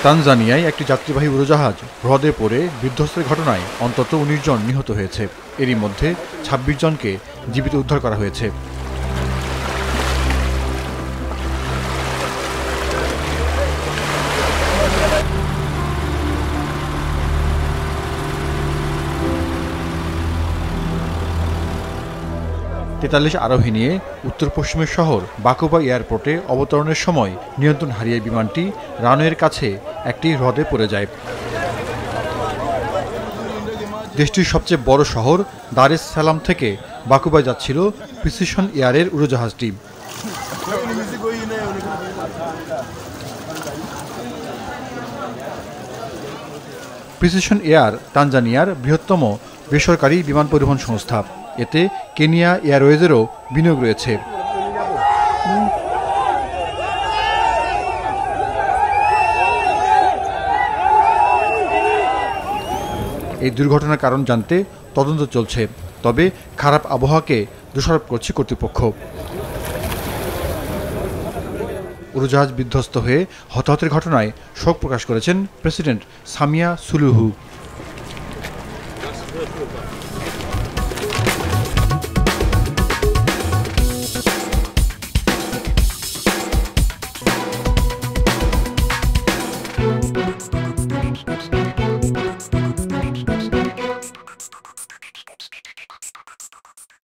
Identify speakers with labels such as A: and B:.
A: তানজানিয়ায় একটি যাত্রীবাহী উড়োজাহাজ হ্রদে পড়ে বিধ্বস্তের ঘটনায় অন্তত ১৯ জন নিহত হয়েছে। এরই মধ্যে ২৬ জনকে জীবিত উদ্ধার করা হয়েছে। ৪৩ আরোহী নিয়ে উত্তর পশ্চিমের শহর বাকুবা এয়ারপোর্টে অবতরণের সময় নিয়ন্ত্রণ হারিয়ে বিমানটি রানওয়ের কাছে একটি হ্রদে পড়ে যায়। দেশটির সবচেয়ে বড় শহর দার এস সালাম থেকে বাকুবায় যাচ্ছিল প্রিসিশন এয়ারের উড়োজাহাজটি। প্রিসিশন এয়ার তানজানিয়ার বৃহত্তম বেসরকারি বিমান পরিবহন সংস্থা। এতে কেনিয়া এয়ারওয়েজেরও বিনিয়োগ রয়েছে। এই দুর্ঘটনার কারণ জানতে তদন্ত চলছে, তবে খারাপ আবহাওয়াকে দোষারোপ করছে কর্তৃপক্ষ। উড়োজাহাজ বিধ্বস্ত হয়ে হতাহতের ঘটনায় শোক প্রকাশ করেছেন প্রেসিডেন্ট সামিয়া সুলুহু।